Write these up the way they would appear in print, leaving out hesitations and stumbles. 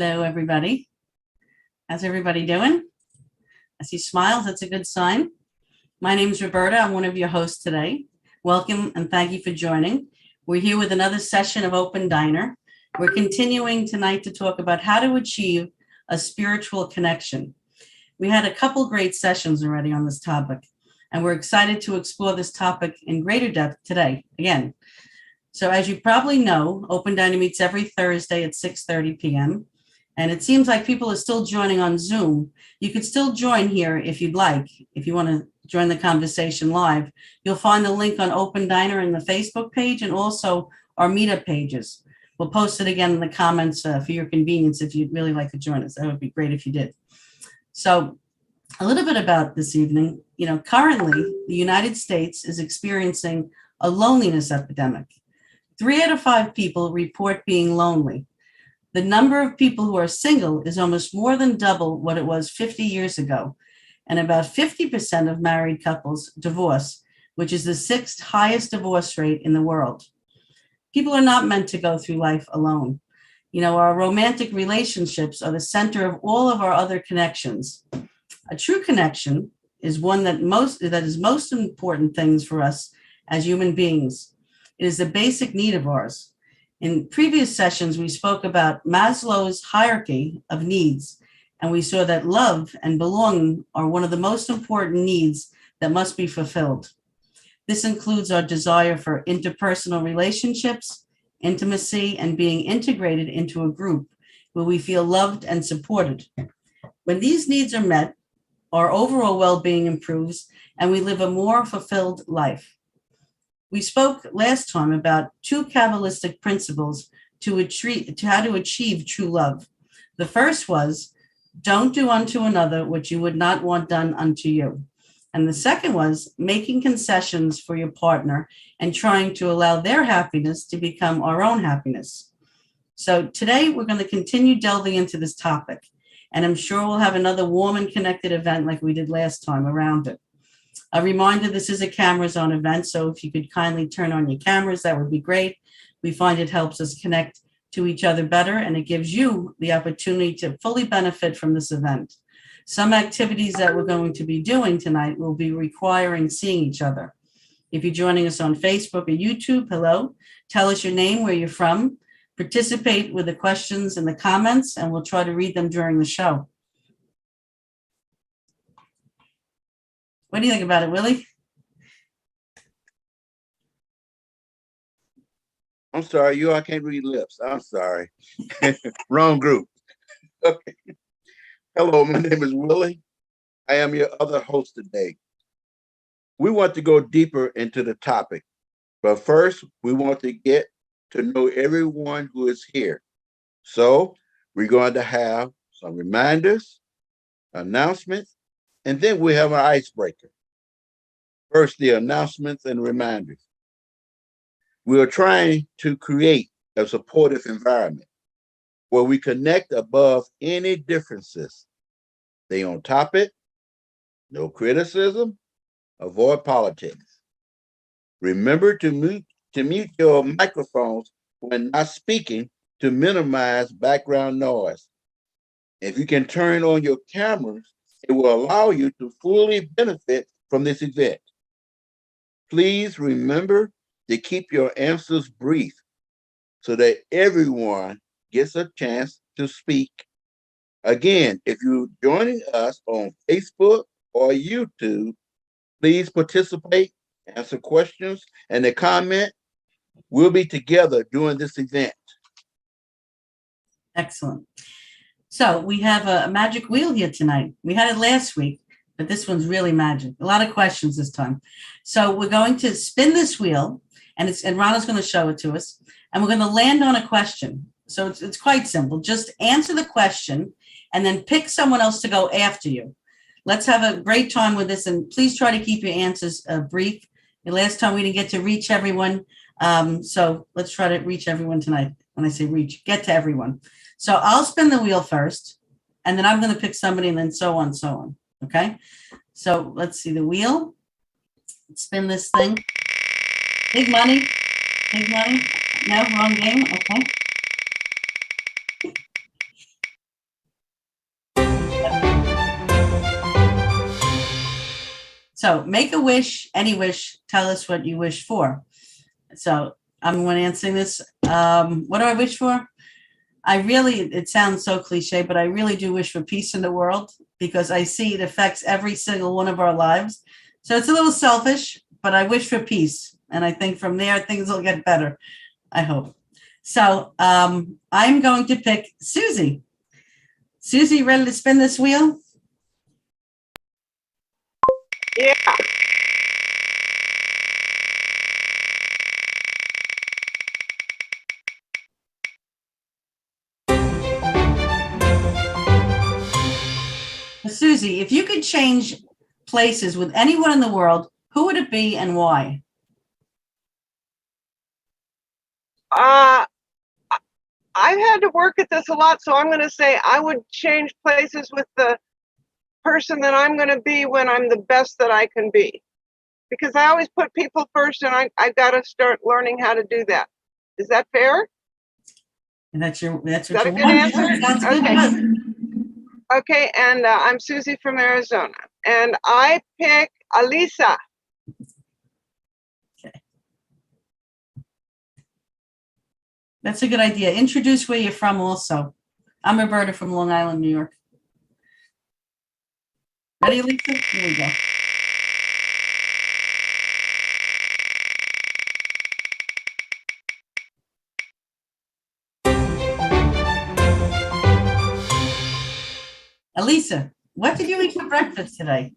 Hello, everybody. How's everybody doing? I see smiles. That's a good sign. My name is Roberta. I'm one of your hosts today. Welcome and thank you for joining. We're here with another session of Open Diner. We're continuing tonight to talk about how to achieve a spiritual connection. We had a couple great sessions already on this topic, and we're excited to explore this topic in greater depth today. Again, so as you probably know, Open Diner meets every Thursday at 6:30 p.m. And it seems like people are still joining on Zoom. You could still join here if you'd like. If you want to join the conversation live, you'll find the link on Open Diner in the Facebook page and also our meetup pages. We'll post it again in the comments for your convenience if you'd really like to join us. That would be great if you did. So a little bit about this evening. Currently, the United States is experiencing a loneliness epidemic. 3 out of 5 people report being lonely. The number of people who are single is almost more than double what it was 50 years ago. And about 50% of married couples divorce, which is the 6th highest divorce rate in the world. People are not meant to go through life alone. Our romantic relationships are the center of all of our other connections. A true connection is one that is most important things for us as human beings. It is a basic need of ours. In previous sessions, we spoke about Maslow's hierarchy of needs, and we saw that love and belonging are one of the most important needs that must be fulfilled. This includes our desire for interpersonal relationships, intimacy, and being integrated into a group where we feel loved and supported. When these needs are met, our overall well-being improves, and we live a more fulfilled life. We spoke last time about 2 Kabbalistic principles to how to achieve true love. The first was, don't do unto another what you would not want done unto you. And the second was making concessions for your partner and trying to allow their happiness to become our own happiness. So today we're going to continue delving into this topic, and I'm sure we'll have another warm and connected event like we did last time around it. A reminder, this is a cameras on event, so if you could kindly turn on your cameras, that would be great. We find it helps us connect to each other better, and it gives you the opportunity to fully benefit from this event. Some activities that we're going to be doing tonight will be requiring seeing each other. If you're joining us on Facebook or YouTube, hello, tell us your name, where you're from, participate with the questions and the comments, and we'll try to read them during the show. What do you think about it, Willie? I'm sorry, I can't read lips. I'm sorry. Wrong group. Okay. Hello, my name is Willie. I am your other host today. We want to go deeper into the topic, but first we want to get to know everyone who is here. So we're going to have some reminders, announcements, and then we have an icebreaker. First, the announcements and reminders. We are trying to create a supportive environment where we connect above any differences. Stay on topic, no criticism, avoid politics. Remember to mute your microphones when not speaking to minimize background noise. If you can turn on your cameras, it will allow you to fully benefit from this event. Please remember to keep your answers brief so that everyone gets a chance to speak. Again, if you're joining us on Facebook or YouTube, please participate, answer questions, and the comment. We'll be together during this event. Excellent. So we have a magic wheel here tonight. We had it last week, but this one's really magic. A lot of questions this time. So we're going to spin this wheel, and Rana's going to show it to us, and we're going to land on a question. So it's quite simple. Just answer the question and then pick someone else to go after you. Let's have a great time with this, and please try to keep your answers brief. The last time we didn't get to reach everyone, so let's try to reach everyone tonight. When I say reach, get to everyone. So I'll spin the wheel first, and then I'm going to pick somebody, and then so on, so on. Okay? So let's see the wheel. Let's spin this thing. Big money. Big money. No, wrong game. Okay. So make a wish, any wish, tell us what you wish for. So I'm the one answering this. What do I wish for? It sounds so cliche, but I really do wish for peace in the world because I see it affects every single one of our lives. So it's a little selfish, but I wish for peace. And I think from there, things will get better. I hope. So I'm going to pick Susie. Susie, ready to spin this wheel? Yeah. Susie, if you could change places with anyone in the world, who would it be and why? I've had to work at this a lot, so I'm going to say I would change places with the person that I'm going to be when I'm the best that I can be. Because I always put people first, and I've got to start learning how to do that. Is that fair? And that's what Is that you a good want. answer? Sounds good. Okay. Okay, and I'm Susie from Arizona, and I pick Alisa. Okay. That's a good idea. Introduce where you're from also. I'm Roberta from Long Island, New York. Ready, Lisa? Here we go. Elisa, what did you eat for breakfast today?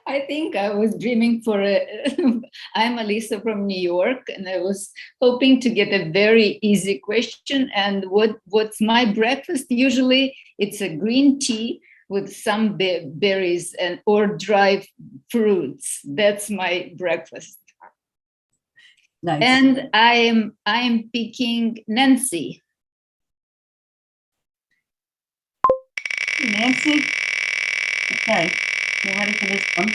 I think I was dreaming for I'm Alisa from New York, and I was hoping to get a very easy question. And what's my breakfast? Usually it's a green tea with some berries or dried fruits. That's my breakfast. Nice. And I'm picking Nancy. Nancy? Okay, you ready for this one?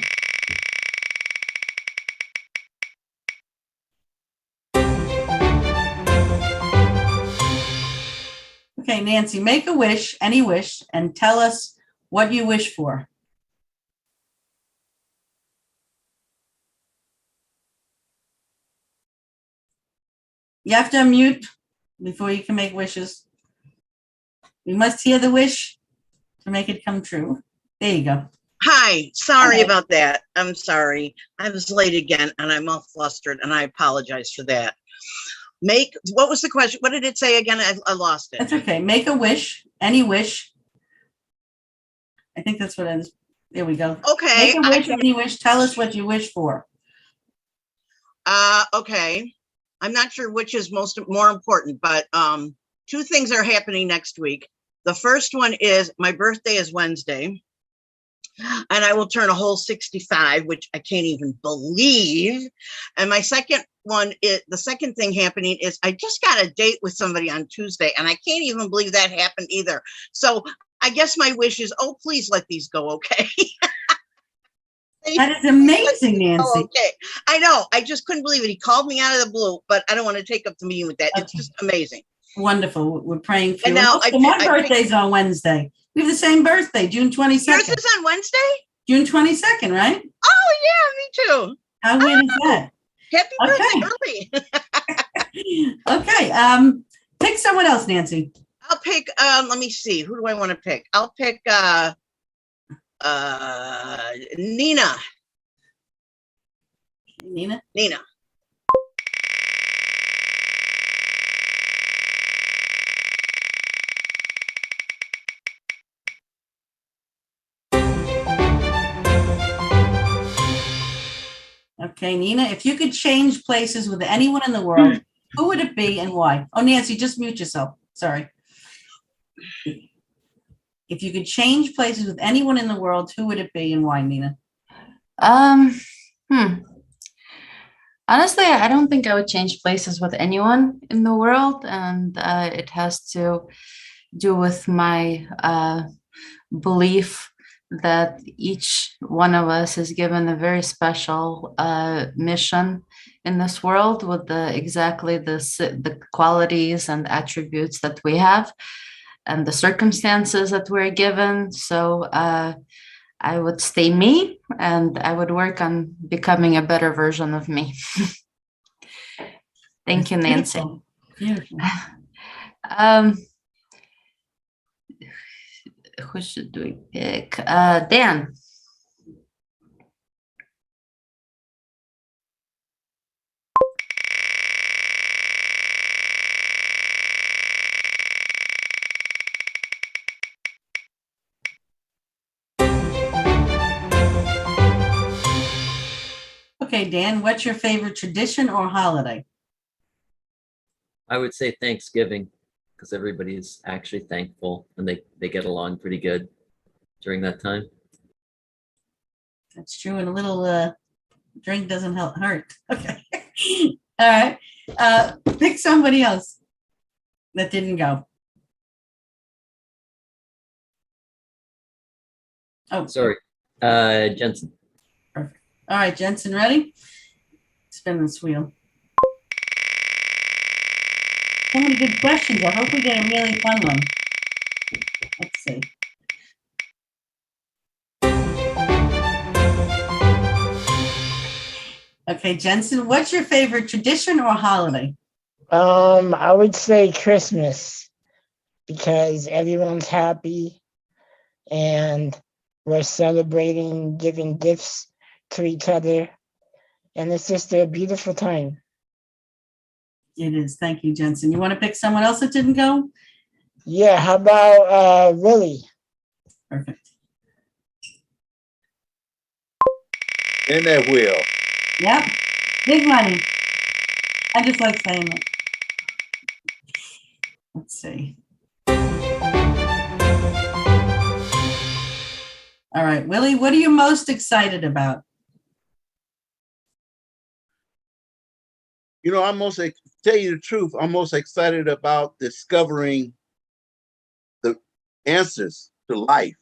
Okay, Nancy, make a wish, any wish, and tell us what you wish for. You have to unmute before you can make wishes. We must hear the wish to make it come true. There you go. Hi, sorry Hello. about that. I'm sorry. I was late again and I'm all flustered and I apologize for that. What was the question? What did it say again? I lost it. That's okay. Make a wish, any wish. I think that's what it is. There we go. Okay. Make a wish, any wish. Tell us what you wish for. Okay. I'm not sure which is more important, but two things are happening next week. The first one is my birthday is Wednesday, and I will turn a whole 65, which I can't even believe. And my second one is the second thing happening is I just got a date with somebody on Tuesday, and I can't even believe that happened either. So I guess my wish is, oh, please let these go okay. That is amazing, Nancy. Oh, okay. I know. I just couldn't believe it. He called me out of the blue, but I don't want to take up the meeting with that. Okay. It's just amazing. Wonderful. We're praying for and you. Now my birthday's on Wednesday. We have the same birthday, June 22nd. Yours is on Wednesday? June 22nd, right? Oh, yeah, me too. How weird is that? Happy birthday early. Okay. Pick someone else, Nancy. I'll pick, let me see. Who do I want to pick? I'll pick Nina. Nina. Okay, Nina, if you could change places with anyone in the world, who would it be and why? Oh, Nancy, just mute yourself. Sorry. If you could change places with anyone in the world, who would it be and why, Nina? Honestly, I don't think I would change places with anyone in the world, and it has to do with my belief that each one of us is given a very special mission in this world with exactly the qualities and attributes that we have and the circumstances that we're given. So I would stay me, and I would work on becoming a better version of me. Thank you, Nancy. Beautiful. Beautiful. Who should we pick? Dan. Okay, Dan, what's your favorite tradition or holiday? I would say Thanksgiving, because everybody is actually thankful and they get along pretty good during that time. That's true. And a little drink doesn't hurt. Okay. All right. Pick somebody else that didn't go. Oh, Sorry, Jensen. perfect. All right, Jensen, ready? Spin this wheel. So many good questions. I hope we get a really fun one. Let's see. Okay, Jensen, what's your favorite tradition or holiday? I would say Christmas because everyone's happy and we're celebrating, giving gifts to each other, and it's just a beautiful time. It is. Thank you, Jensen. You want to pick someone else that didn't go? Yeah, how about Willie? Perfect. In that wheel. Yep. Big money. I just like saying it. Let's see. All right, Willie, what are you most excited about? You know, tell you the truth, I'm most excited about discovering the answers to life.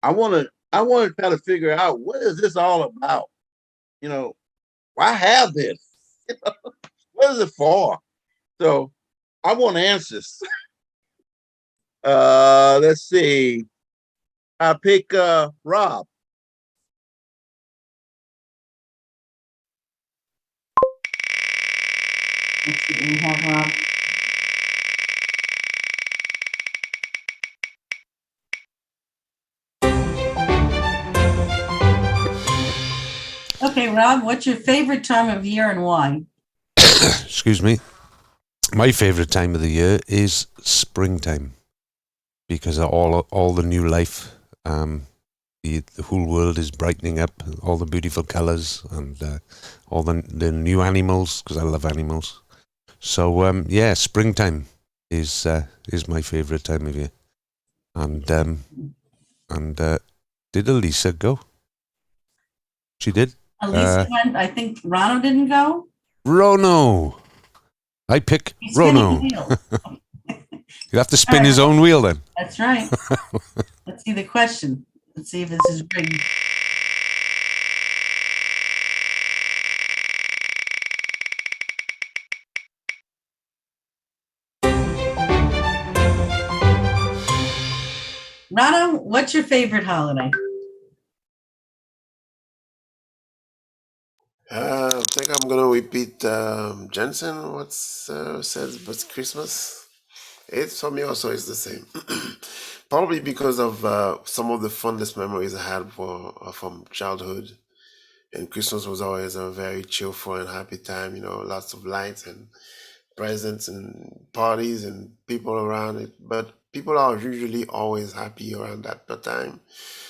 I want to try to figure out what is this all about? You know, why have this? What is it for? So I want answers. Let's see. I pick Rob. Let's see what we have, Rob. Okay, Rob, what's your favorite time of year and why? Excuse me. My favorite time of the year is springtime because of all the new life. The whole world is brightening up, all the beautiful colors and all the new animals, because I love animals. So yeah, springtime is my favorite time of year. And did Elisa go? She did. Elisa went. I think Rano didn't go. Rono. I pick He's spinning Rono. the wheel. He'll have to spin his own wheel then. That's right. Let's see the question. Let's see if this is rigged. Rano, what's your favorite holiday? I think I'm gonna repeat Jensen. What's says, but Christmas. It's for me also is the same. Probably because of some of the fondest memories I had from childhood. And Christmas was always a very cheerful and happy time. You know, lots of lights and presents and parties and people around it. But people are usually always happy around that time,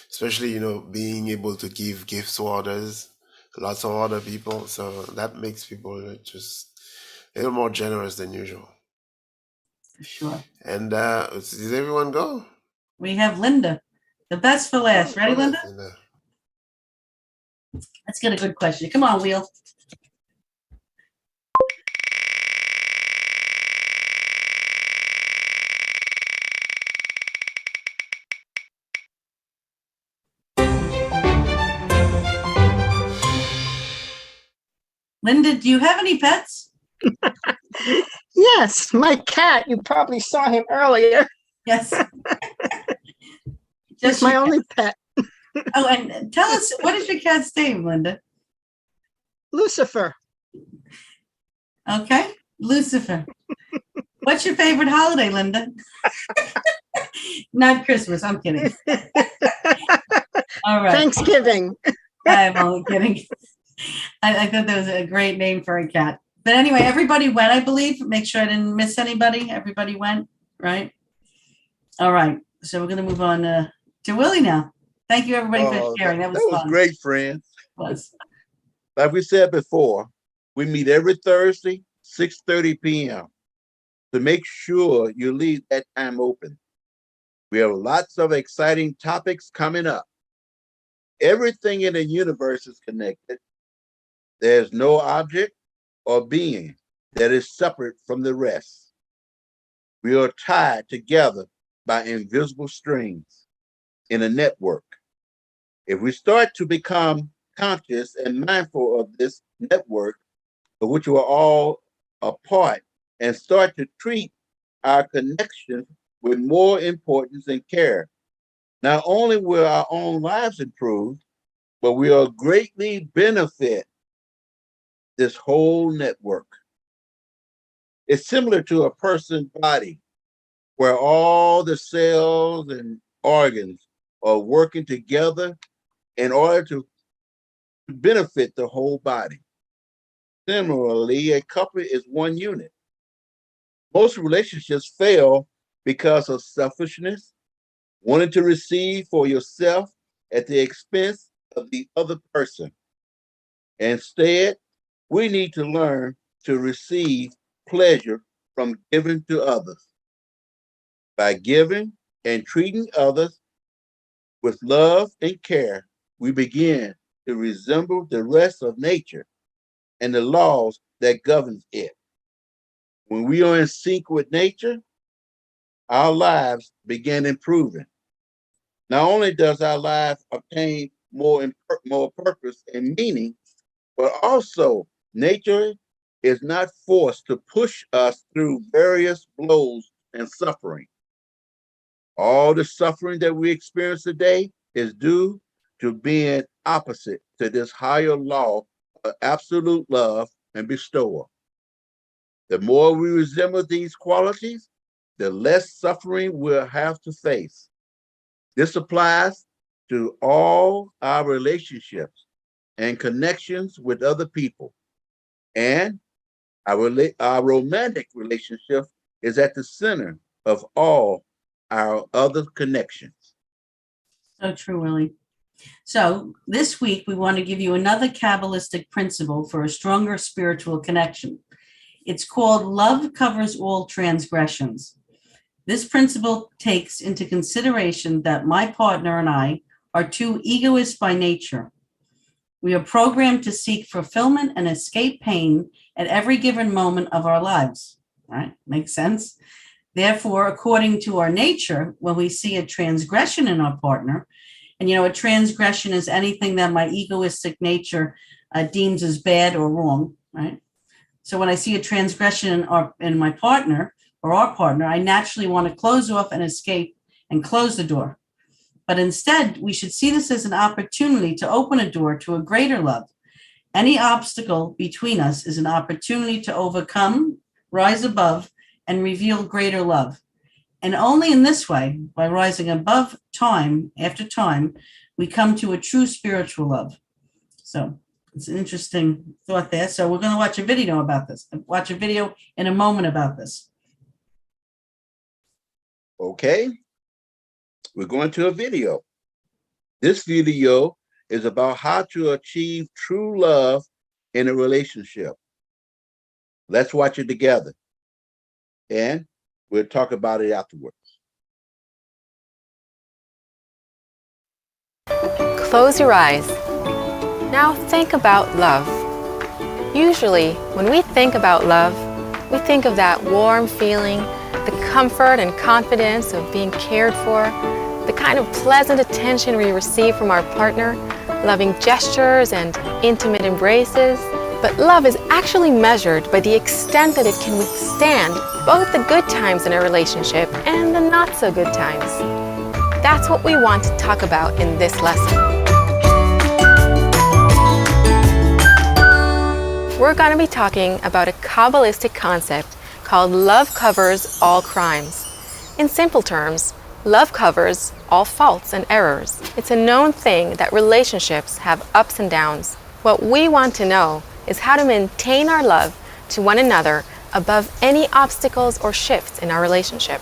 especially being able to give gifts to others, lots of other people. So that makes people just a little more generous than usual. For sure. And did everyone go? We have Linda. The best for last. Ready, Linda? Let's get a good question. Come on, Wheel. Linda, do you have any pets? Yes, my cat. You probably saw him earlier. Yes. Just my only pet. Oh, and tell us, what is your cat's name, Linda? Lucifer. Okay, Lucifer. What's your favorite holiday, Linda? Not Christmas. I'm kidding. All right. Thanksgiving. I'm only kidding. I thought that was a great name for a cat. But anyway, everybody went, I believe. Make sure I didn't miss anybody. Everybody went, right? All right. So we're going to move on to Willie now. Thank you, everybody, for sharing. That was fun. great, friends. It was. Like we said before, we meet every Thursday, 6:30 p.m. to make sure you leave that time open. We have lots of exciting topics coming up. Everything in the universe is connected. There's no object or being that is separate from the rest. We are tied together by invisible strings in a network. If we start to become conscious and mindful of this network, of which we are all a part, and start to treat our connection with more importance and care, not only will our own lives improve, but we will greatly benefit this whole network. It's similar to a person's body, where all the cells and organs are working together in order to benefit the whole body. Similarly, a couple is one unit. Most relationships fail because of selfishness, wanting to receive for yourself at the expense of the other person. Instead, we need to learn to receive pleasure from giving to others. By giving and treating others with love and care, we begin to resemble the rest of nature and the laws that govern it. When we are in sync with nature, our lives begin improving. Not only does our life obtain more purpose and meaning, but also nature is not forced to push us through various blows and suffering. All the suffering that we experience today is due to being opposite to this higher law of absolute love and bestowal. The more we resemble these qualities, the less suffering we'll have to face. This applies to all our relationships and connections with other people. And our romantic relationship is at the center of all our other connections. So true, Willie. So this week, we want to give you another Kabbalistic principle for a stronger spiritual connection. It's called Love Covers All Transgressions. This principle takes into consideration that my partner and I are two egoists by nature. We are programmed to seek fulfillment and escape pain at every given moment of our lives, right? Makes sense? Therefore, according to our nature, when we see a transgression in our partner, and a transgression is anything that my egoistic nature deems as bad or wrong, right? So when I see a transgression in my partner or our partner, I naturally want to close off and escape and close the door. But instead, we should see this as an opportunity to open a door to a greater love. Any obstacle between us is an opportunity to overcome, rise above, and reveal greater love. And only in this way, by rising above time after time, we come to a true spiritual love. So it's an interesting thought there. So we're going to watch a video about this. Watch a video in a moment about this. Okay, we're going to a video. This video is about how to achieve true love in a relationship. Let's watch it together, and we'll talk about it afterwards. Close your eyes. Now think about love. Usually, when we think about love, we think of that warm feeling, the comfort and confidence of being cared for, the kind of pleasant attention we receive from our partner, loving gestures and intimate embraces. But love is actually measured by the extent that it can withstand both the good times in a relationship and the not so good times. That's what we want to talk about in this lesson. We're going to be talking about a Kabbalistic concept called love covers all crimes. In simple terms, love covers all faults and errors. It's a known thing that relationships have ups and downs. What we want to know is how to maintain our love to one another above any obstacles or shifts in our relationship.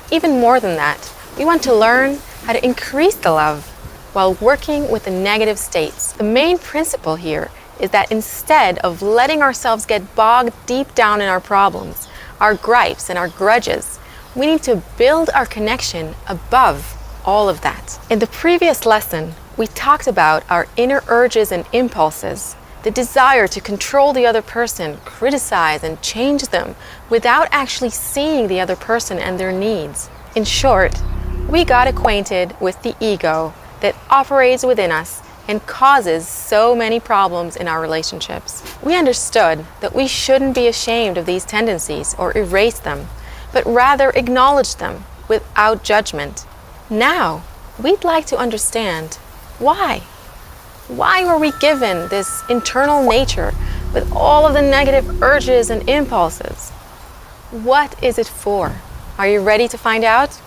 Even more than that, we want to learn how to increase the love while working with the negative states. The main principle here is that instead of letting ourselves get bogged deep down in our problems, our gripes and our grudges, we need to build our connection above all of that. In the previous lesson, we talked about our inner urges and impulses, the desire to control the other person, criticize and change them without actually seeing the other person and their needs. In short, we got acquainted with the ego that operates within us and causes so many problems in our relationships. We understood that we shouldn't be ashamed of these tendencies or erase them, but rather acknowledge them without judgment. Now, we'd like to understand why. Why were we given this internal nature with all of the negative urges and impulses? What is it for? Are you ready to find out?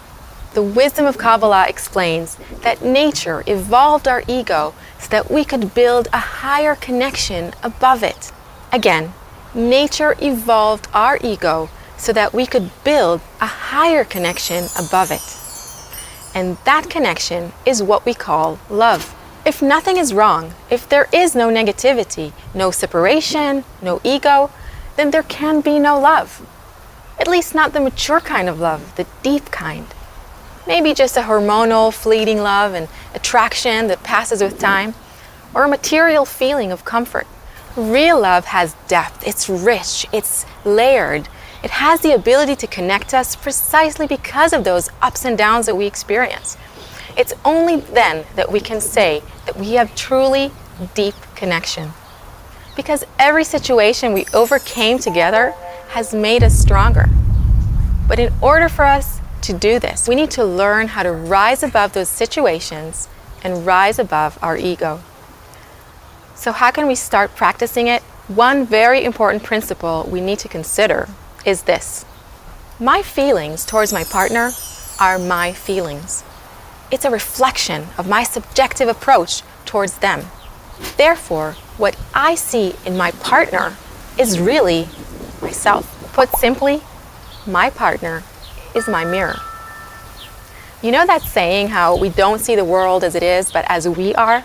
The wisdom of Kabbalah explains that nature evolved our ego so that we could build a higher connection above it. Again, nature evolved our ego so that we could build a higher connection above it. And that connection is what we call love. If nothing is wrong, if there is no negativity, no separation, no ego, then there can be no love. At least not the mature kind of love, the deep kind. Maybe just a hormonal, fleeting love and attraction that passes with time, or a material feeling of comfort. Real love has depth, it's rich, it's layered. It has the ability to connect us precisely because of those ups and downs that we experience. It's only then that we can say that we have truly deep connection. Because every situation we overcame together has made us stronger. But in order for us to do this, we need to learn how to rise above those situations and rise above our ego. So how can we start practicing it? One very important principle we need to consider is this. My feelings towards my partner are my feelings. It's a reflection of my subjective approach towards them. Therefore, what I see in my partner is really myself. Put simply, my partner is my mirror. You know that saying how we don't see the world as it is, but as we are?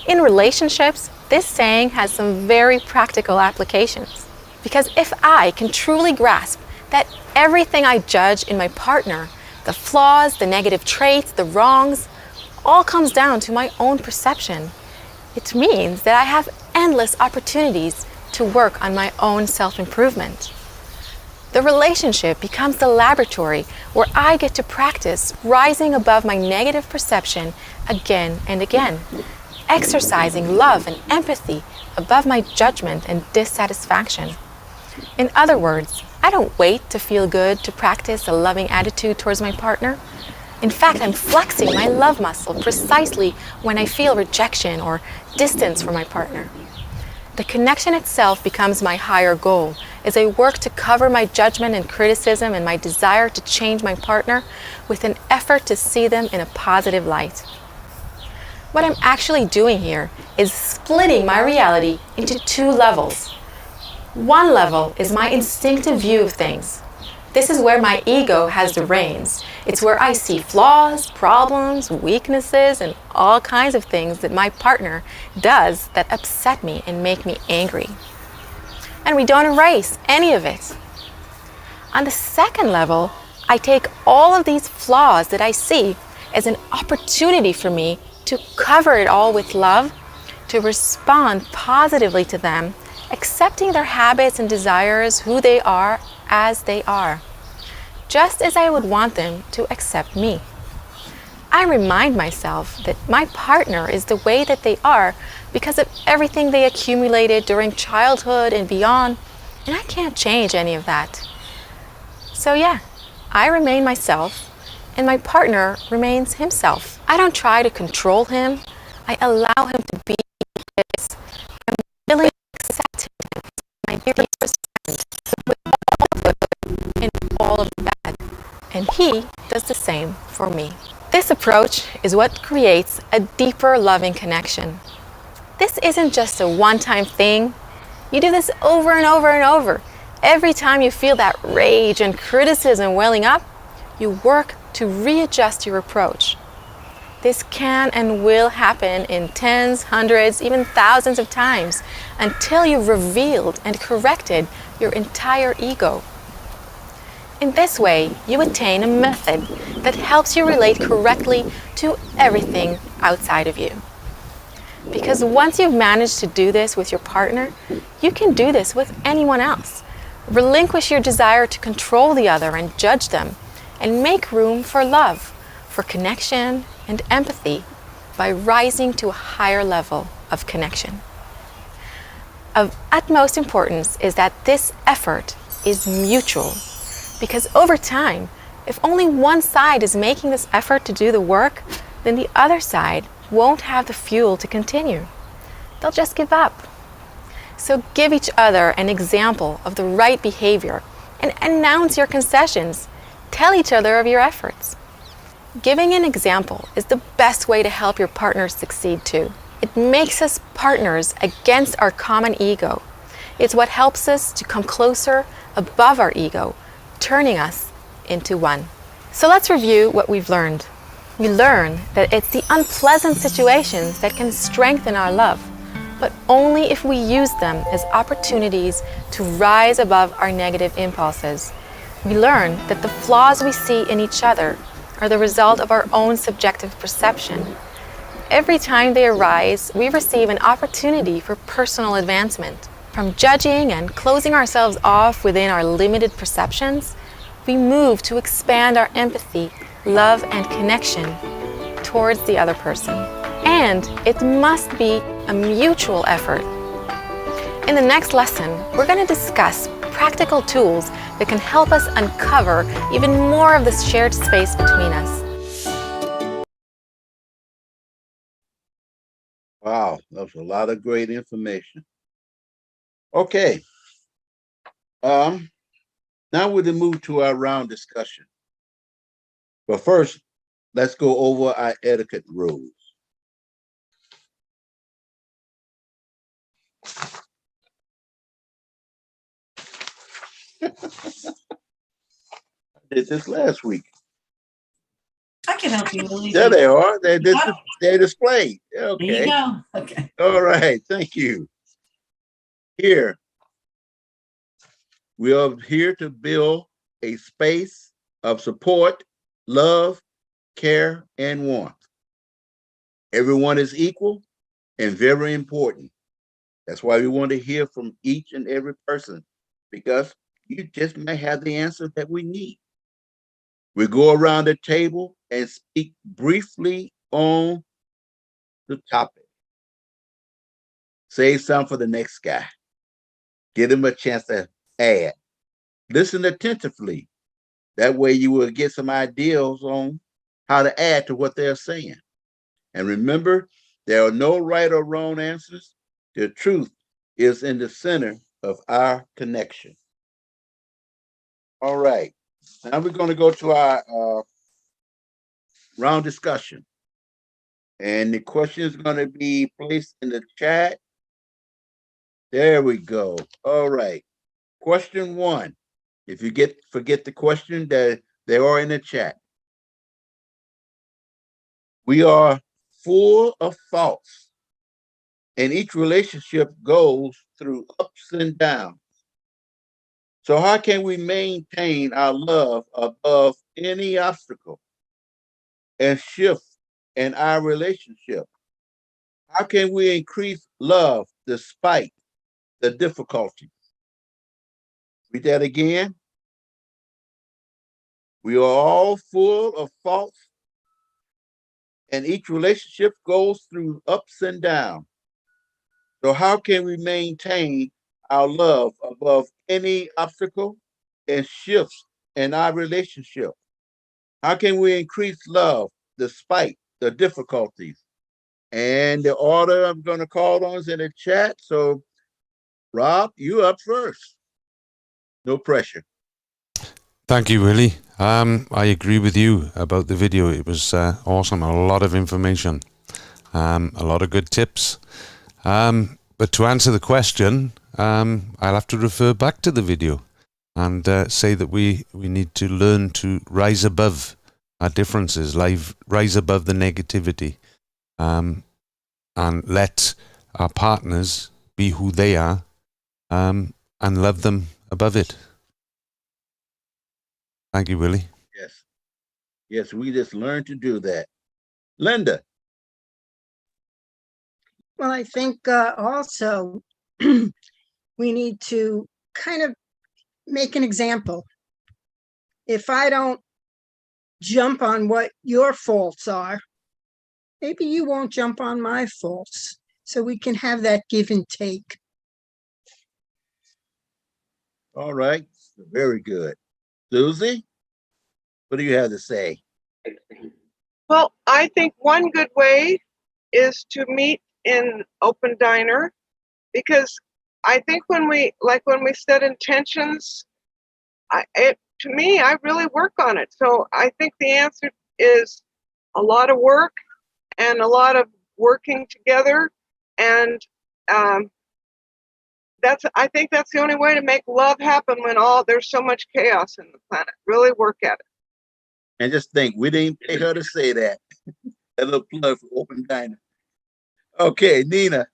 In relationships, this saying has some very practical applications. Because if I can truly grasp that everything I judge in my partner, the flaws, the negative traits, the wrongs, all comes down to my own perception, it means that I have endless opportunities to work on my own self-improvement. The relationship becomes the laboratory where I get to practice rising above my negative perception again and again, exercising love and empathy above my judgment and dissatisfaction. In other words, I don't wait to feel good to practice a loving attitude towards my partner. In fact, I'm flexing my love muscle precisely when I feel rejection or distance from my partner. The connection itself becomes my higher goal as I work to cover my judgment and criticism and my desire to change my partner with an effort to see them in a positive light. What I'm actually doing here is splitting my reality into two levels. One level is my instinctive view of things. This is where my ego has the reins. It's where I see flaws, problems, weaknesses, and all kinds of things that my partner does that upset me and make me angry. And we don't erase any of it. On the second level, I take all of these flaws that I see as an opportunity for me to cover it all with love, to respond positively to them, accepting their habits and desires, who they are, as they are, just as I would want them to accept me. I remind myself that my partner is the way that they are because of everything they accumulated during childhood and beyond, and I can't change any of that. So yeah, I remain myself, and my partner remains himself. I don't try to control him. I allow him to be his. I'm willing to accept him as my dearest friend with all of the good and all of the bad. And he does the same for me. This approach is what creates a deeper loving connection. This isn't just a one-time thing. You do this over and over and over. Every time you feel that rage and criticism welling up, you work to readjust your approach. This can and will happen in tens, hundreds, even thousands of times until you've revealed and corrected your entire ego. In this way, you attain a method that helps you relate correctly to everything outside of you. Because once you've managed to do this with your partner, you can do this with anyone else. Relinquish your desire to control the other and judge them, and make room for love, for connection and empathy by rising to a higher level of connection. Of utmost importance is that this effort is mutual, because over time, if only one side is making this effort to do the work, then the other side won't have the fuel to continue. They'll just give up. So give each other an example of the right behavior and announce your concessions. Tell each other of your efforts. Giving an example is the best way to help your partner succeed too. It makes us partners against our common ego. It's what helps us to come closer above our ego, turning us into one. So let's review what we've learned. We learn that it's the unpleasant situations that can strengthen our love, but only if we use them as opportunities to rise above our negative impulses. We learn that the flaws we see in each other are the result of our own subjective perception. Every time they arise, we receive an opportunity for personal advancement. From judging and closing ourselves off within our limited perceptions, we move to expand our empathy, love, and connection towards the other person. And it must be a mutual effort. In the next lesson, we're going to discuss practical tools that can help us uncover even more of this shared space between us. Wow, that was a lot of great information. Okay. Now we're to move to our round discussion. But first, let's go over our etiquette rules. I did this last week. I can help you, Willie. There they are. They're displayed. There Okay. you go. Okay. All right. Thank you. Here, we are here to build a space of support, love, care, and warmth. Everyone is equal and very important. That's why we want to hear from each and every person, because you just may have the answer that we need. We go around the table and speak briefly on the topic. Save some for the next guy. Give him a chance to add. Listen attentively. That way you will get some ideas on how to add to what they're saying. And remember, there are no right or wrong answers. The truth is in the center of our connection. All right. Now we're going to go to our round discussion. And the question is going to be placed in the chat. There we go. All right. Question 1. If you forget the question, they are in the chat. We are full of faults, and each relationship goes through ups and downs. So how can we maintain our love above any obstacle and shift in our relationship? How can we increase love despite the difficulties? Read that again. We are all full of faults, and each relationship goes through ups and downs. So how can we maintain our love above any obstacle and shifts in our relationship? How can we increase love despite the difficulties? And the order I'm going to call on is in the chat. So, Rob, you up first. No pressure. Thank you, Willie. I agree with you about the video. It was awesome. A lot of information, a lot of good tips. But to answer the question, I'll have to refer back to the video and say that we need to learn to rise above our differences, rise above the negativity, and let our partners be who they are, and love them above it. Thank you, Willie. Yes. Yes, we just learned to do that. Linda. Well, I think also we need to kind of make an example. If I don't jump on what your faults are, maybe you won't jump on my faults. So we can have that give and take. All right. Very good. Susie, what do you have to say? Well, I think one good way is to meet in open diner, because I think when we set intentions, to me, I really work on it. So I think the answer is a lot of work and a lot of working together. And I think that's the only way to make love happen when there's so much chaos in the planet. Really work at it. And just think, we didn't pay her to say that. A little plug for open diner. Okay, Nina.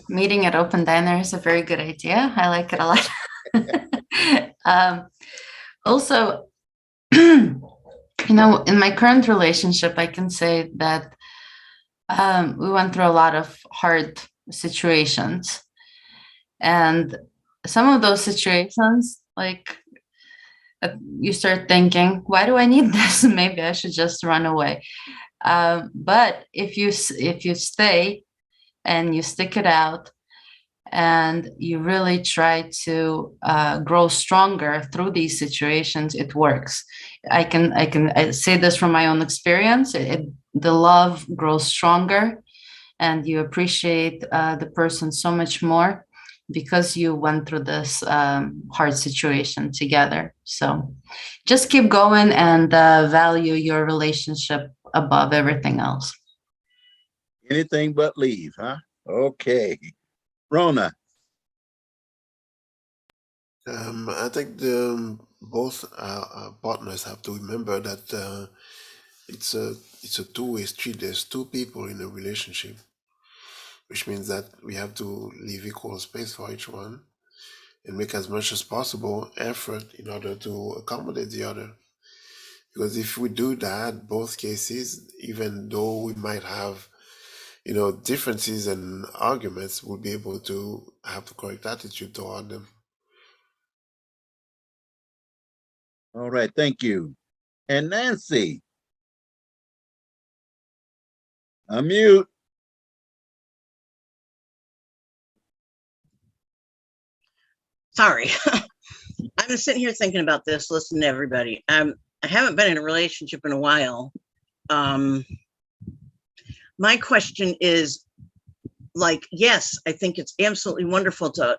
Meeting at open diner is a very good idea. I like it a lot. Also, in my current relationship, I can say that we went through a lot of hard situations, and some of those situations, like, you start thinking, why do I need this? Maybe I should just run away. But if you stay and you stick it out and you really try to grow stronger through these situations, it works. I say this from my own experience. The love grows stronger, and you appreciate the person so much more because you went through this hard situation together. So just keep going and value your relationship above everything else. Anything but leave, huh? Okay. Rona. I think both partners have to remember that it's a two-way street. There's two people in a relationship, which means that we have to leave equal space for each one and make as much as possible effort in order to accommodate the other. Because if we do that, both cases, even though we might have, differences and arguments, we'll be able to have the correct attitude toward them. All right, thank you. And Nancy. Unmute. Sorry. I'm just sitting here thinking about this, listening to everybody. I haven't been in a relationship in a while. My question is, yes, I think it's absolutely wonderful to,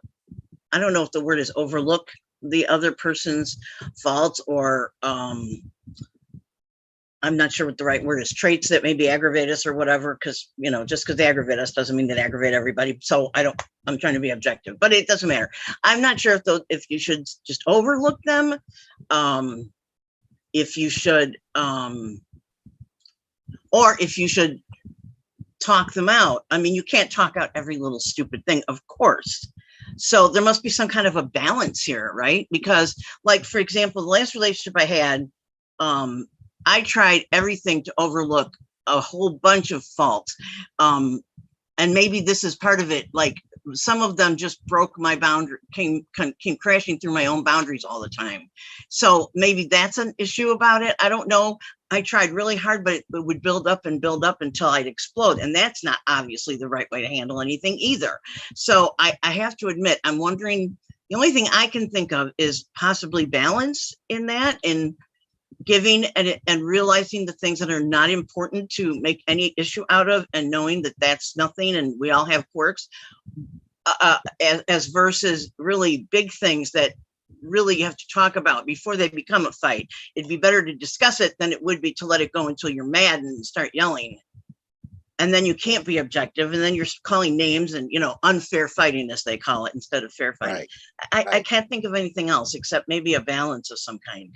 I don't know if the word is overlook the other person's faults, or I'm not sure what the right word is, traits that maybe aggravate us or whatever, because, just because they aggravate us doesn't mean they aggravate everybody. So I'm trying to be objective, but it doesn't matter. I'm not sure if you should just overlook them, if you should, or if you should talk them out. I mean, you can't talk out every little stupid thing, of course. So there must be some kind of a balance here, right? Because, for example, the last relationship I had, I tried everything to overlook a whole bunch of faults. And maybe this is part of it. Some of them just broke my boundary, came crashing through my own boundaries all the time. So maybe that's an issue about it. I don't know. I tried really hard, but it would build up until I'd explode. And that's not obviously the right way to handle anything either. So I have to admit, I'm wondering, The only thing I can think of is possibly balance in that, and giving and realizing the things that are not important to make any issue out of, and knowing that that's nothing and we all have quirks, as versus really big things that really you have to talk about before they become a fight. It'd be better to discuss it than it would be to let it go until you're mad and start yelling. And then you can't be objective, and then you're calling names and, unfair fighting, as they call it, instead of fair fighting. Right. I can't think of anything else except maybe a balance of some kind.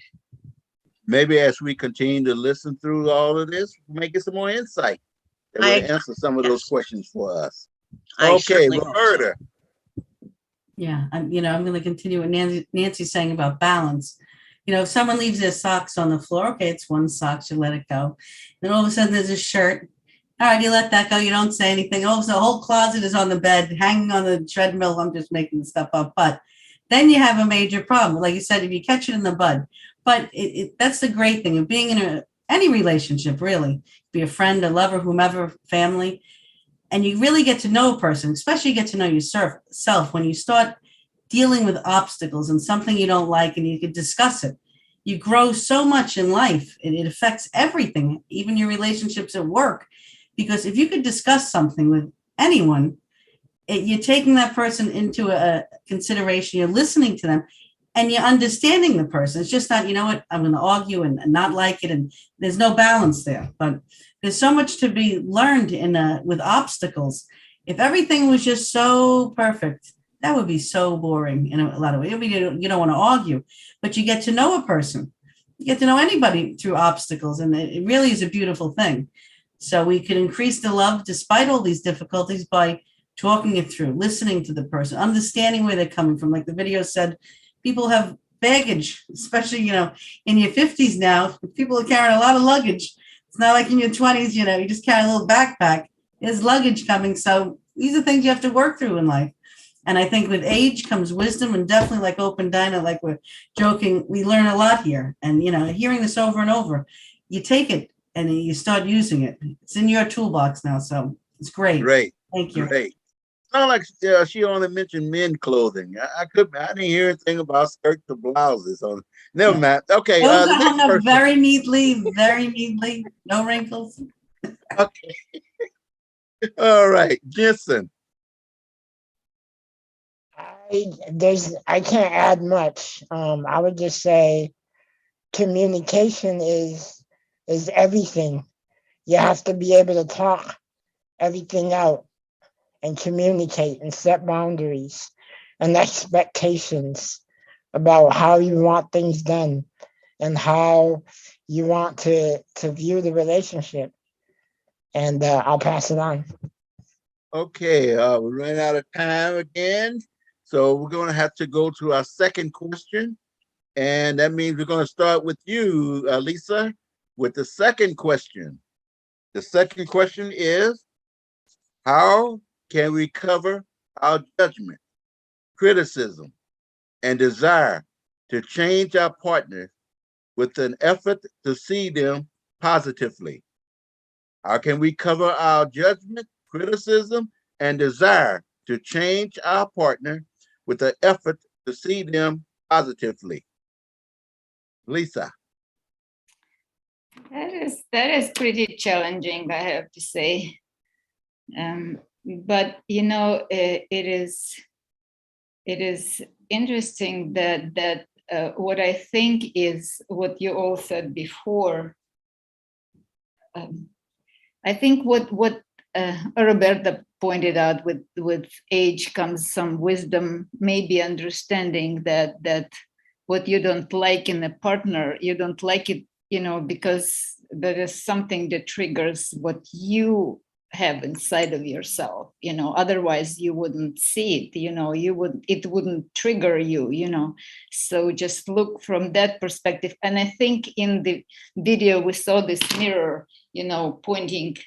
Maybe as we continue to listen through all of this, make it some more insight that will answer some of those questions for us. Okay, Roberta. Yeah, I'm going to continue what Nancy's saying about balance. If someone leaves their socks on the floor, okay, it's one sock, you let it go. Then all of a sudden there's a shirt. All right, you let that go. You don't say anything. Oh, so the whole closet is on the bed, hanging on the treadmill. I'm just making stuff up. But then you have a major problem. Like you said, if you catch it in the bud. But that's the great thing of being in any relationship, really. Be a friend, a lover, whomever, family. And you really get to know a person, especially get to know yourself when you start dealing with obstacles and something you don't like, and you can discuss it. You grow so much in life. It affects everything, even your relationships at work. Because if you could discuss something with anyone, you're taking that person into a consideration, you're listening to them, and you're understanding the person. It's just not, I'm going to argue and not like it, and there's no balance there. But there's so much to be learned with obstacles. If everything was just so perfect, that would be so boring in a lot of ways. You don't want to argue, but you get to know a person. You get to know anybody through obstacles, and it really is a beautiful thing. So we can increase the love despite all these difficulties by talking it through, listening to the person, understanding where they're coming from. Like the video said, people have baggage, especially, in your 50s now. People are carrying a lot of luggage. It's not like in your 20s, you just carry a little backpack. There's luggage coming. So these are things you have to work through in life. And I think with age comes wisdom, and definitely like Open Dinah, like we're joking, we learn a lot here. And, hearing this over and over, you take it and you start using it. It's in your toolbox now. So it's great. Great. Thank you. Great. Sound like she only mentioned men clothing. I didn't hear anything about skirts or blouses. Never mind. Okay. Those are hung up very neatly, no wrinkles. Okay. All right, Jensen. I can't add much. I would just say communication is everything. You have to be able to talk everything out and communicate and set boundaries and expectations about how you want things done and how you want to view the relationship. And I'll pass it on. Okay, we ran out of time again. So we're going to have to go to our second question. And that means we're going to start with you, Lisa, with the second question. The second question is, how can we cover our judgment, criticism, and desire to change our partners with an effort to see them positively? How can we cover our judgment, criticism, and desire to change our partner with an effort to see them positively? Lisa. That is pretty challenging, I have to say. But it is interesting that what I think is what you all said before. I think what Roberta pointed out, with age comes some wisdom, maybe understanding that what you don't like in a partner, you don't like it, because there is something that triggers what you have inside of yourself, otherwise you wouldn't see it, it wouldn't trigger you, so just look from that perspective. And I think in the video we saw this mirror, pointing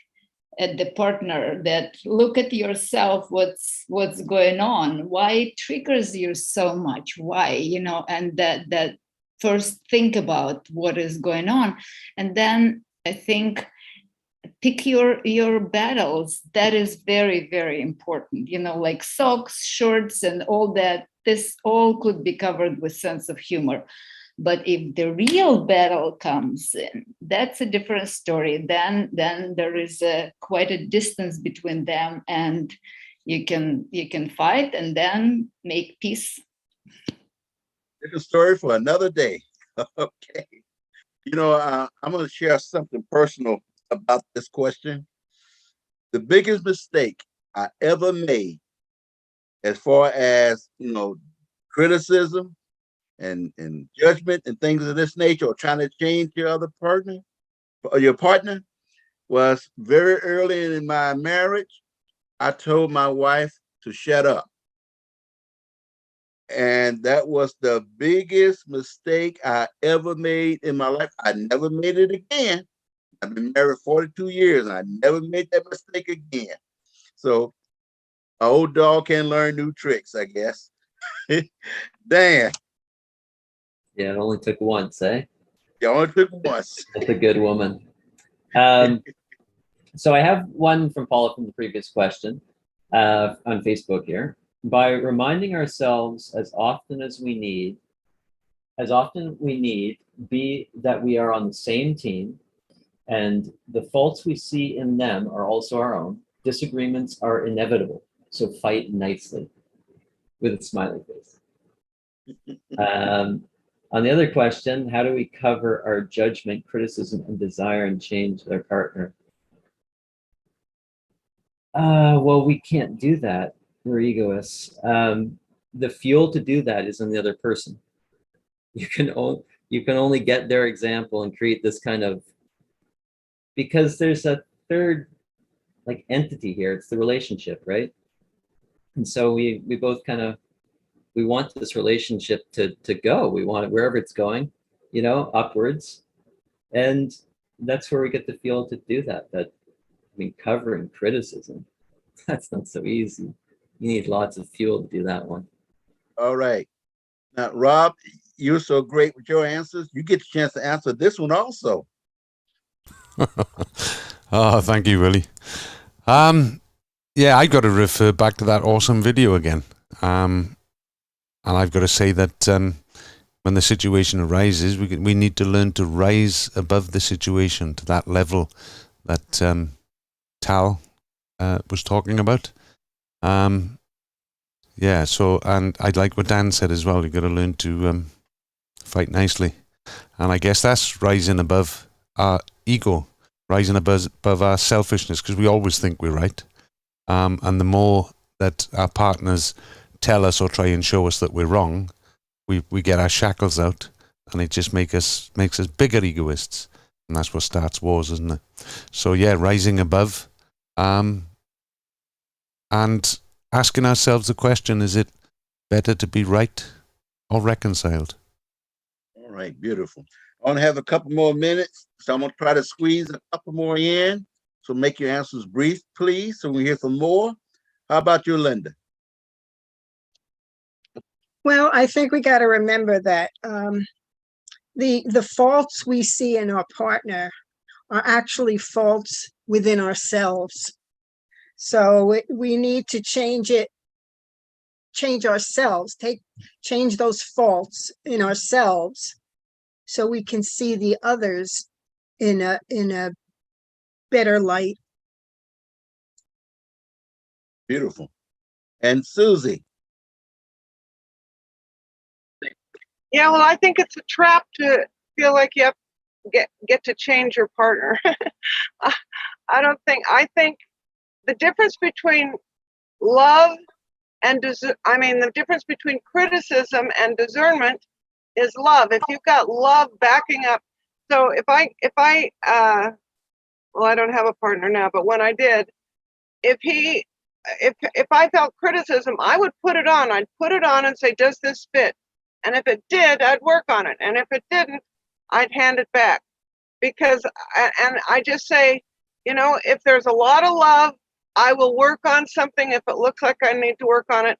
at the partner, that look at yourself, what's going on, why it triggers you so much, why, and that first think about what is going on. And then I think pick your battles. That is very, very important. Like socks, shorts, and all that. This all could be covered with sense of humor. But if the real battle comes in, that's a different story. Then there is quite a distance between them, and you can fight and then make peace. It's a story for another day. Okay. I'm going to share something personal about this question. The biggest mistake I ever made, as far as, criticism and judgment and things of this nature, or trying to change your other partner or your partner, was very early in my marriage. I told my wife to shut up. And that was the biggest mistake I ever made in my life. I never made it again. I've been married 42 years and I never made that mistake again. So an old dog can learn new tricks, I guess. Dan. Yeah, it only took once, eh? It only took once. That's a good woman. So I have one from Paula from the previous question on Facebook here. By reminding ourselves as often we need, be that we are on the same team and the faults we see in them are also our own. Disagreements are inevitable, so fight nicely, with a smiley face. On the other question, how do we cover our judgment, criticism, and desire and change their partner? Well, we can't do that. We're egoists. The fuel to do that is in the other person. You can only get their example and create this kind of, because there's a third entity here. It's the relationship, right? And so we both we want this relationship to go. We want it wherever it's going, upwards. And that's where we get the fuel to do that. Covering criticism, that's not so easy. You need lots of fuel to do that one. All right. Now, Rob, you're so great with your answers. You get a chance to answer this one also. Oh, thank you, Willie. Yeah, I got to refer back to that awesome video again. And I've got to say that when the situation arises, we need to learn to rise above the situation to that level that Tal was talking about. Yeah, so, and I'd like what Dan said as well. You've got to learn to fight nicely. And I guess that's rising above our ego, rising above our selfishness, because we always think we're right. And the more that our partners tell us or try and show us that we're wrong, we get our shackles out, and it just makes us bigger egoists. And that's what starts wars, isn't it? So yeah, rising above, and asking ourselves the question, is it better to be right or reconciled? All right, beautiful. I want to have a couple more minutes, so I'm going to try to squeeze a couple more in. So make your answers brief, please, so we hear some more. How about you, Linda? Well, I think we got to remember that the faults we see in our partner are actually faults within ourselves. So we need to change ourselves, change those faults in ourselves, so we can see the others in a better light. Beautiful. And Susie? Yeah, well, I think it's a trap to feel like you have to get to change your partner. I think the difference between love and the difference between criticism and discernment is love. If you've got love backing up, so if I well, I don't have a partner now, but when I did, if I felt criticism, I would put it on. I'd put it on and say, does this fit? And if it did, I'd work on it. And if it didn't, I'd hand it back. And I just say, if there's a lot of love, I will work on something if it looks like I need to work on it.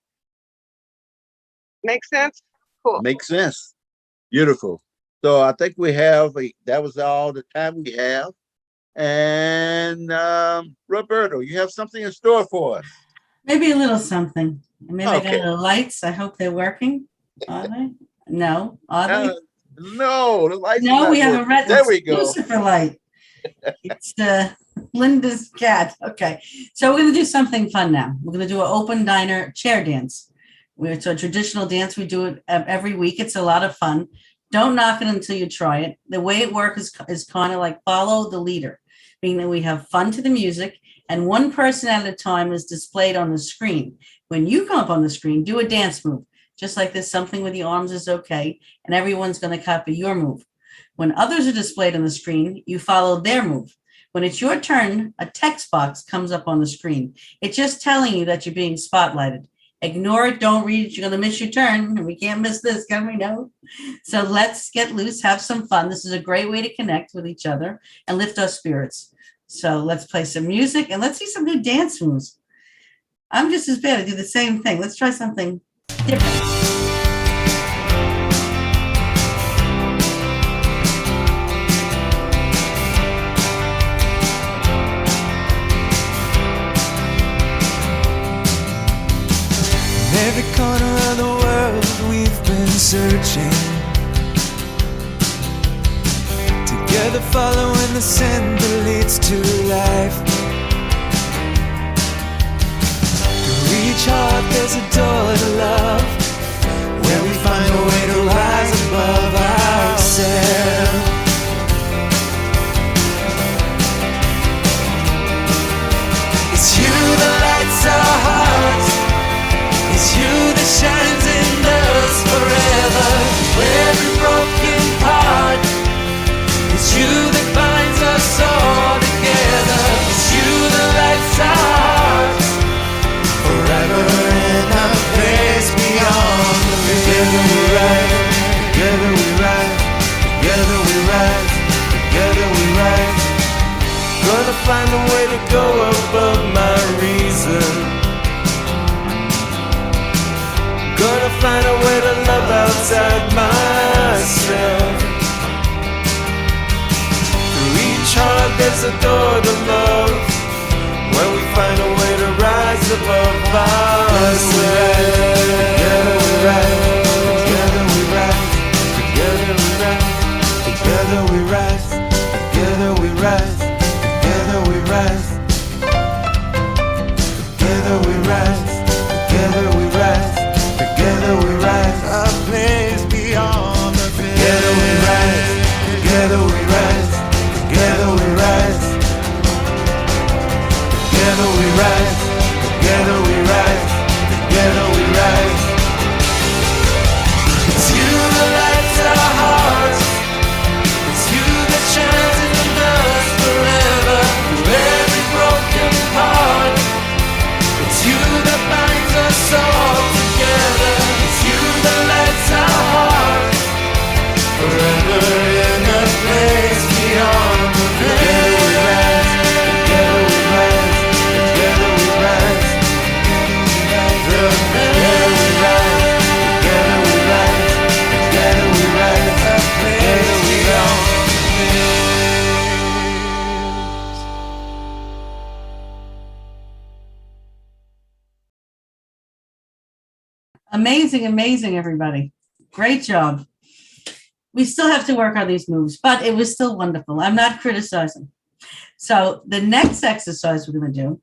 Make sense? Cool. Makes sense. Beautiful. So I think that was all the time we have. And Roberto, you have something in store for us. Maybe a little something. Maybe I Okay. got the lights. I hope they're working. Are they? No. Are they? No, the lights are No, not we have a working. red. There we go. Lucifer light. It's Linda's cat. Okay. So we're going to do something fun now. We're going to do an open diner chair dance. It's a traditional dance. We do it every week. It's a lot of fun. Don't knock it until you try it. The way it works is kind of like follow the leader, meaning that we have fun to the music and one person at a time is displayed on the screen. When you come up on the screen, do a dance move. Just like this, something with the arms is okay, and everyone's going to copy your move. When others are displayed on the screen, you follow their move. When it's your turn, a text box comes up on the screen. It's just telling you that you're being spotlighted. Ignore it, don't read it, you're going to miss your turn, and we can't miss this, can we? No. So let's get loose, have some fun. This is a great way to connect with each other and lift our spirits. So let's play some music, and let's see some good dance moves. I'm just as bad. I do the same thing. Let's try something different. Every corner of the world we've been searching, together following the scent that leads to life. To each heart there's a door to love, where we find a way to rise above ourselves. It's you that lights our hearts, it's you that shines in us forever. Every broken part, it's you that binds us all together. It's you that lights our hearts forever in a place beyond the veil. Together we rise, together we rise, together we rise, together we rise. Gonna find a way to go above my reason. Gonna find a way to love outside myself. Through each heart there's a door to love, where we find a way to rise above ourselves. Together we rise, together we rise, together we rise, together we rise, together we rise, together we rise, together we rise, together we rise. Together we rise, a place beyond the veil. Together we rise, together we rise, together we rise. Together we rise, together we rise, together we rise. It's you that lights our hearts, it's you that shines in us forever. Every broken part, it's you that binds us all together. It's you that lights our hearts forever in a place beyond the veil. Together we rise, together we rise, together we rise, together we rise, together we rise, a place beyond the veil. Amazing, amazing, everybody. Great job. We still have to work on these moves, but it was still wonderful. I'm not criticizing. So the next exercise we're going to do,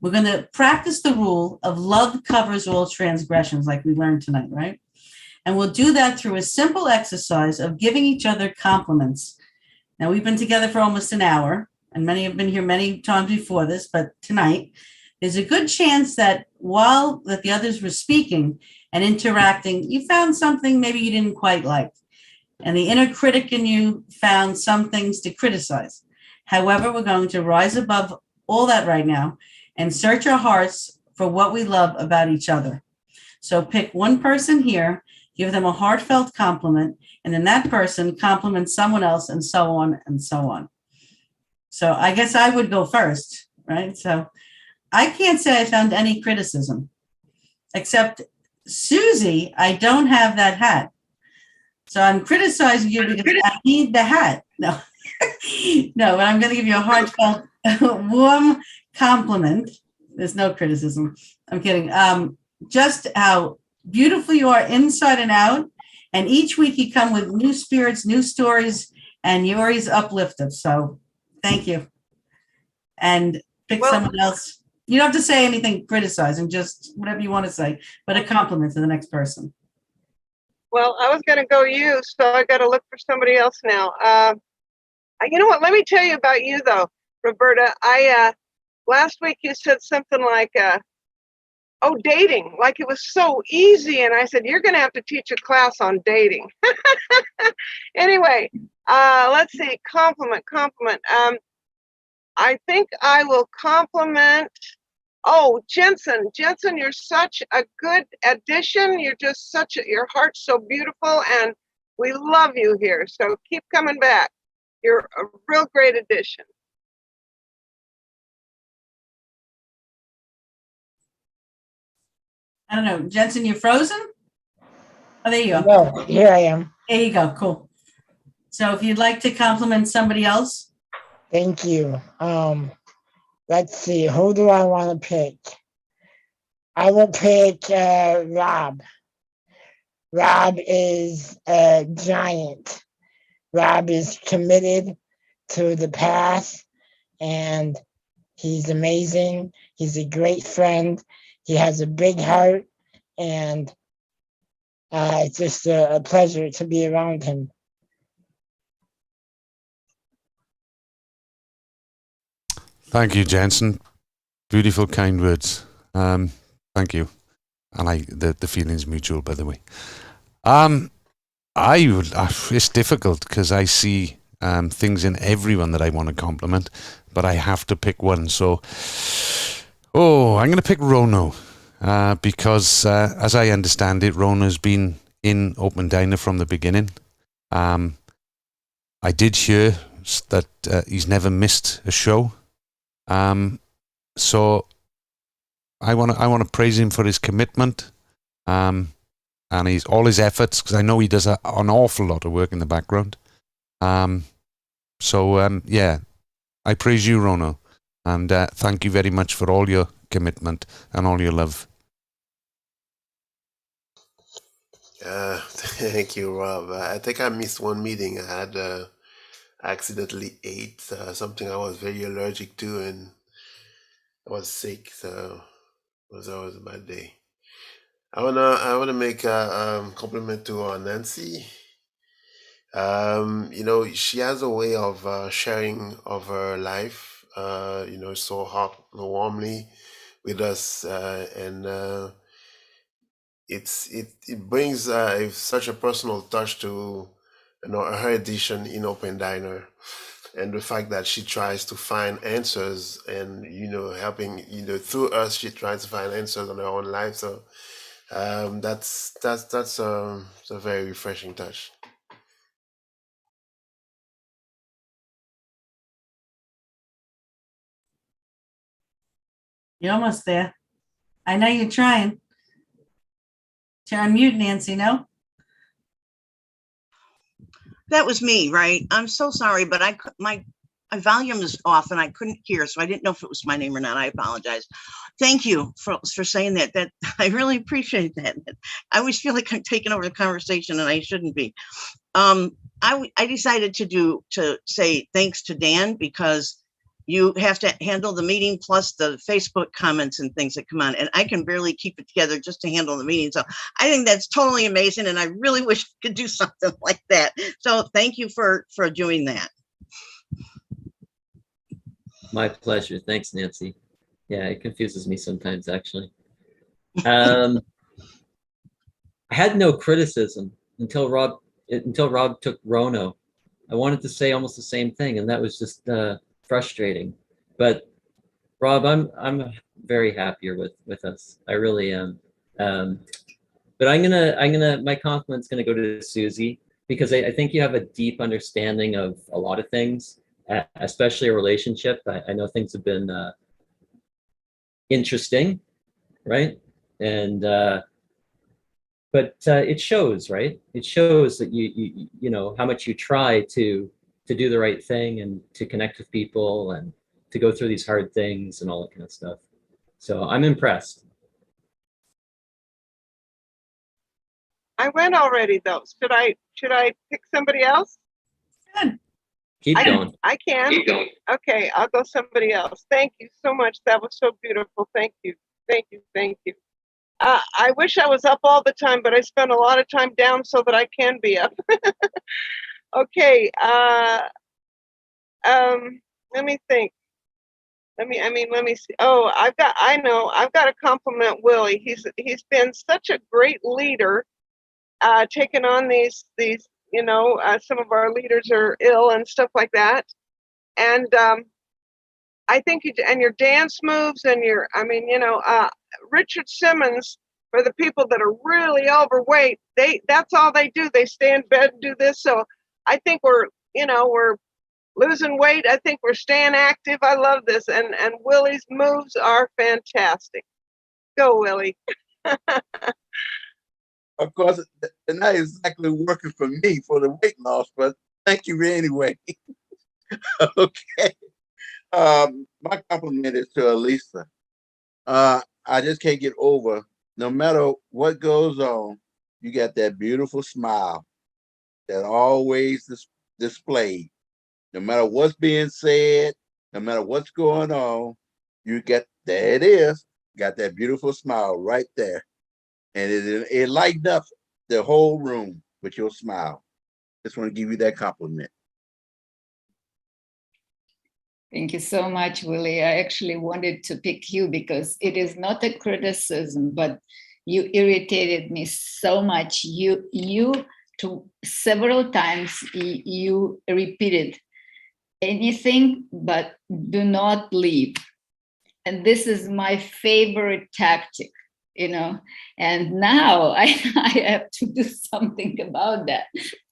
we're going to practice the rule of love covers all transgressions, like we learned tonight, right? And we'll do that through a simple exercise of giving each other compliments. Now, we've been together for almost an hour, and many have been here many times before this, but tonight, there's a good chance that while that the others were speaking and interacting, you found something maybe you didn't quite like. And the inner critic in you found some things to criticize. However, we're going to rise above all that right now and search our hearts for what we love about each other. So pick one person here, give them a heartfelt compliment, and then that person compliments someone else, and so on and so on. So I guess I would go first, right? So I can't say I found any criticism, except Susie, I don't have that hat. So I'm criticizing you because I need the hat. No. No, but I'm going to give you a heartfelt, warm compliment. There's no criticism. I'm kidding. Just how beautiful you are inside and out. And each week you come with new spirits, new stories, and you always uplift us. So thank you. And pick someone else. You don't have to say anything criticizing, just whatever you want to say, but a compliment to the next person. Well, I was going to go you, so I got to look for somebody else now. You know what? Let me tell you about you, though, Roberta. Last week you said something like, "Oh, dating," like it was so easy, and I said, "You're going to have to teach a class on dating." Anyway, let's see. Compliment. I think I will compliment. Oh, Jensen, you're such a good addition. You're just your heart's so beautiful, and we love you here. So keep coming back. You're a real great addition. I don't know. Jensen, you frozen? Oh, there you go. No, here I am. There you go. Cool. So if you'd like to compliment somebody else. Thank you. Let's see. Who do I want to pick? I will pick Rob. Rob is a giant. Rob is committed to the path, and he's amazing. He's a great friend. He has a big heart, and it's just a pleasure to be around him. Thank you, Jensen. Beautiful, kind words. Thank you. And the feeling's mutual, by the way. It's difficult because I see things in everyone that I want to compliment, but I have to pick one. So, I'm going to pick Rono because, as I understand it, Rono's been in Open Diner from the beginning. I did hear that he's never missed a show. So I want to praise him for his commitment, and all his efforts, because I know he does an awful lot of work in the background. I praise you, Rono, and thank you very much for all your commitment and all your love. Thank you, Rob. I think I missed one meeting. I had accidentally ate something I was very allergic to, and I was sick, so it was always a bad day. I wanna make a compliment to Nancy. She has a way of sharing of her life, so warmly with us, and it brings such a personal touch to her edition in Open Diner, and the fact that she tries to find answers, and helping through us, she tries to find answers on her own life. So that's a very refreshing touch. You're almost there. I know you're trying. To unmute, Nancy, no? That was me, right? I'm so sorry, but my volume is off and I couldn't hear, so I didn't know if it was my name or not. I apologize. Thank you for saying that. That I really appreciate that. I always feel like I'm taking over the conversation and I shouldn't be. I decided to say thanks to Dan, because you have to handle the meeting plus the Facebook comments and things that come on, and I can barely keep it together just to handle the meeting. So I think that's totally amazing, and I really wish I could do something like that. So thank you for doing that. My pleasure. Thanks, Nancy. Yeah, it confuses me sometimes, actually. I had no criticism until Rob took Rono. I wanted to say almost the same thing, and that was just frustrating. But Rob, I'm very happier with us. I really am. But my compliment's gonna go to Susie, because I think you have a deep understanding of a lot of things, especially a relationship. I know things have been interesting, right? And but it shows, right? It shows that you know how much you try to to do the right thing and to connect with people and to go through these hard things and all that kind of stuff. So I'm impressed. I went already though. Should I pick somebody else? Good. Keep I, going. I can. Okay, I'll go somebody else. Thank you so much. That was so beautiful. Thank you. Thank you. Thank you. I wish I was up all the time, but I spend a lot of time down so that I can be up. Okay. Let me think. Let me see. Oh, I've got to compliment Willie. He's been such a great leader, taking on these, some of our leaders are ill and stuff like that. And I think and your dance moves and Richard Simmons, for the people that are really overweight, that's all they do. They stay in bed and do this. So I think we're losing weight. I think we're staying active. I love this. And Willie's moves are fantastic. Go, Willie. Of course, they're not exactly working for me for the weight loss, but thank you anyway. Okay. My compliment is to Elisa. I just can't get over, no matter what goes on, you got that beautiful smile that always displayed. No matter what's being said, no matter what's going on, there it is, got that beautiful smile right there. And it lightened up the whole room with your smile. Just want to give you that compliment. Thank you so much, Willie. I actually wanted to pick you because it is not a criticism, but you irritated me so much. You several times you repeated anything but do not leave. And this is my favorite tactic, and now I have to do something about that.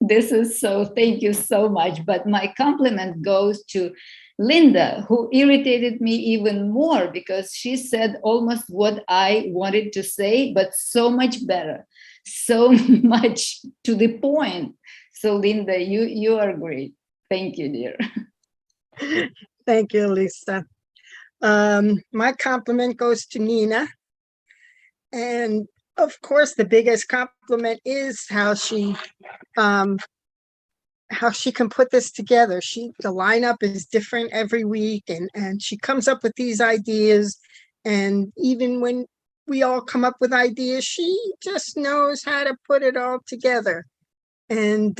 Thank you so much. But my compliment goes to Linda, who irritated me even more because she said almost what I wanted to say, but so much better, so much to the point. So Linda, you are great. Thank you, dear. Thank you, Lisa. My compliment goes to Nina. And of course, the biggest compliment is how she can put this together. The lineup is different every week, and she comes up with these ideas. And even when we all come up with ideas, she just knows how to put it all together. And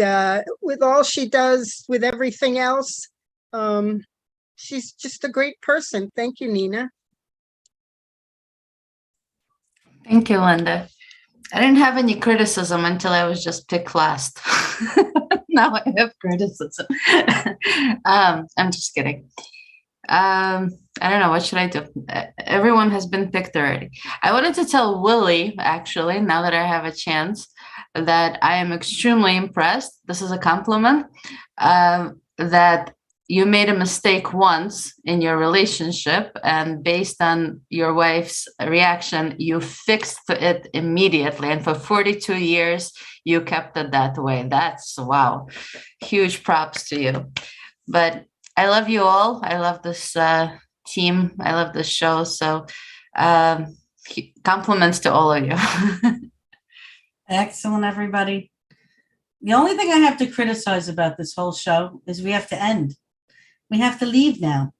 with all she does with everything else, she's just a great person. Thank you, Nina. Thank you, Linda. I didn't have any criticism until I was just picked last. Now I have criticism. I'm just kidding. I don't know. What should I do? Everyone has been picked already. I wanted to tell Willie, actually, now that I have a chance, that I am extremely impressed. This is a compliment, that you made a mistake once in your relationship, and based on your wife's reaction, you fixed it immediately. And for 42 years, you kept it that way. That's wow. Huge props to you. But I love you all. I love this team. I love this show. So compliments to all of you. Excellent, everybody. The only thing I have to criticize about this whole show is we have to end. We have to leave now.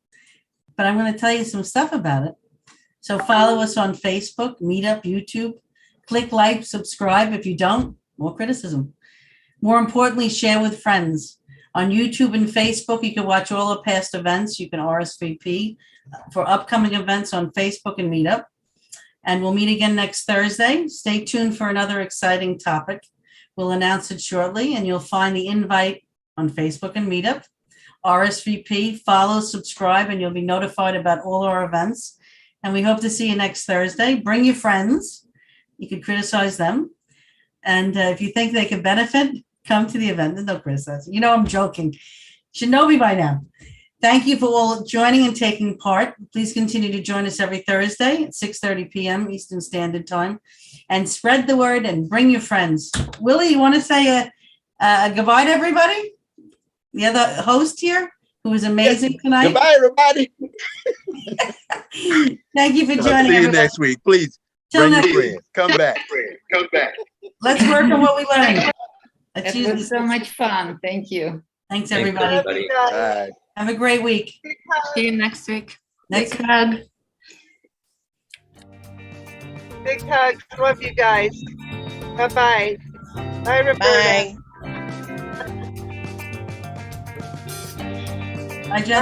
But I'm going to tell you some stuff about it. So follow us on Facebook, Meetup, YouTube. Click like, subscribe. If you don't, more criticism. More importantly, share with friends. On YouTube and Facebook, you can watch all our past events. You can RSVP for upcoming events on Facebook and Meetup. And we'll meet again next Thursday. Stay tuned for another exciting topic. We'll announce it shortly, and you'll find the invite on Facebook and Meetup. RSVP, follow, subscribe, and you'll be notified about all our events. And we hope to see you next Thursday. Bring your friends. You can criticize them. And if you think they can benefit, come to the event. There's no criticism. I'm joking. You should know me by now. Thank you for all joining and taking part. Please continue to join us every Thursday at 6:30 p.m. Eastern Standard Time. And spread the word and bring your friends. Willie, you want to say a goodbye to everybody? the other host here, who was amazing tonight. Goodbye, everybody. Thank you for I'll joining see you everybody. next week. Please Till bring your next friends. Come back. Let's work on what we learned. It was so much fun. Thank you. Thanks, Thanks, everybody. everybody. Bye. Have a great week. See you next week. Next Big hug. Big hugs. Love you guys. Bye-bye. Bye, Roberta. Bye. Bye, Jen.